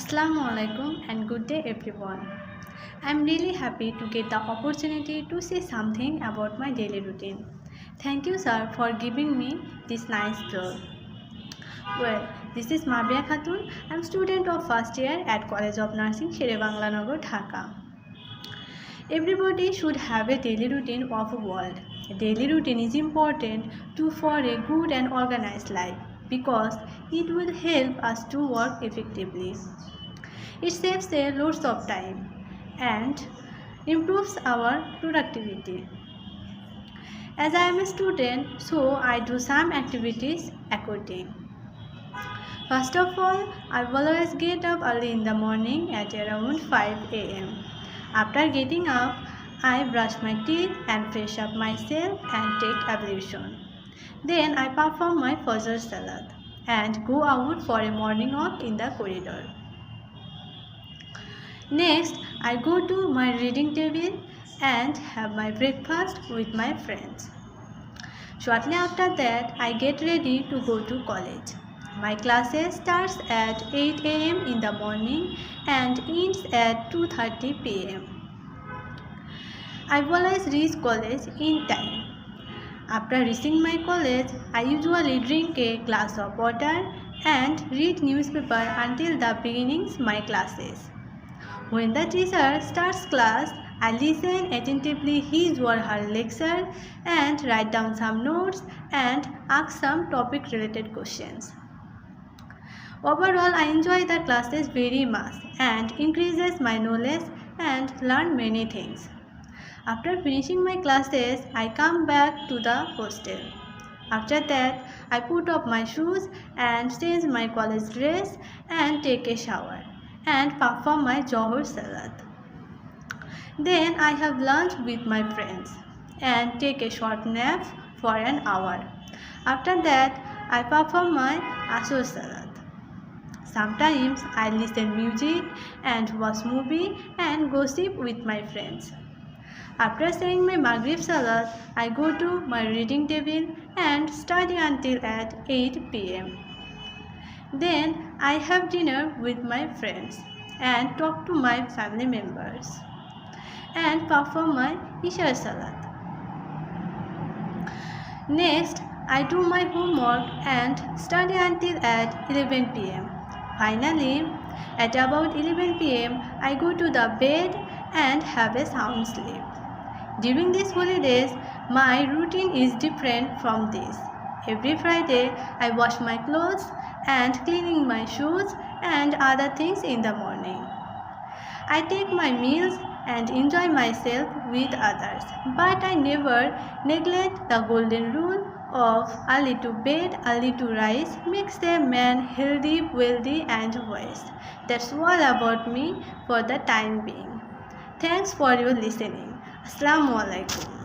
Assalamualaikum and good day everyone. I am really happy to get the opportunity to say something about my daily routine. Thank you sir for giving me this nice floor. Well, this is Rabeya Khatun. I am student of first year at College of Nursing, 𝐁𝐚𝐬𝐴, Dhaka. Everybody should have a daily routine of a world. A daily routine is important for a good and organized life because it will help us to work effectively. It saves a lots of time and improves our productivity. As I am a student, so I do some activities according. First of all, I will always get up early in the morning at around 5 a.m. After getting up, I brush my teeth and fresh up myself and take ablution. Then I perform my Fajr Salat and go out for a morning walk in the corridor. Next, I go to my reading table and have my breakfast with my friends. Shortly after that, I get ready to go to college. My classes starts at 8 a.m. in the morning and ends at 2:30 p.m. I always reach college in time. After reaching my college, I usually drink a glass of water and read newspaper until the beginnings my classes. When the teacher starts class, I listen attentively his or her lecture and write down some notes and ask some topic related questions. Overall, I enjoy the classes very much and increases my knowledge and learn many things. After finishing my classes, I come back to the hostel. After that, I put up my shoes and change my college dress and take a shower and perform my Zohar Salat. Then I have lunch with my friends and take a short nap for an hour. After that, I perform my Asr Salat. Sometimes I listen music and watch movie and gossip with my friends. After saying my Maghrib Salat, I go to my reading table and study until at 8 p.m. Then I have dinner with my friends and talk to my family members and perform my Isha Salat. Next, I do my homework and study until at 11 p.m. Finally, at about 11 p.m., I go to the bed and have a sound sleep. During these holidays, my routine is different from this. Every Friday, I wash my clothes and cleaning my shoes and other things in the morning. I take my meals and enjoy myself with others, but I never neglect the golden rule of early to bed, early to rise makes a man healthy, wealthy and wise. That's all about me for the time being. Thanks for your listening. Assalamualaikum.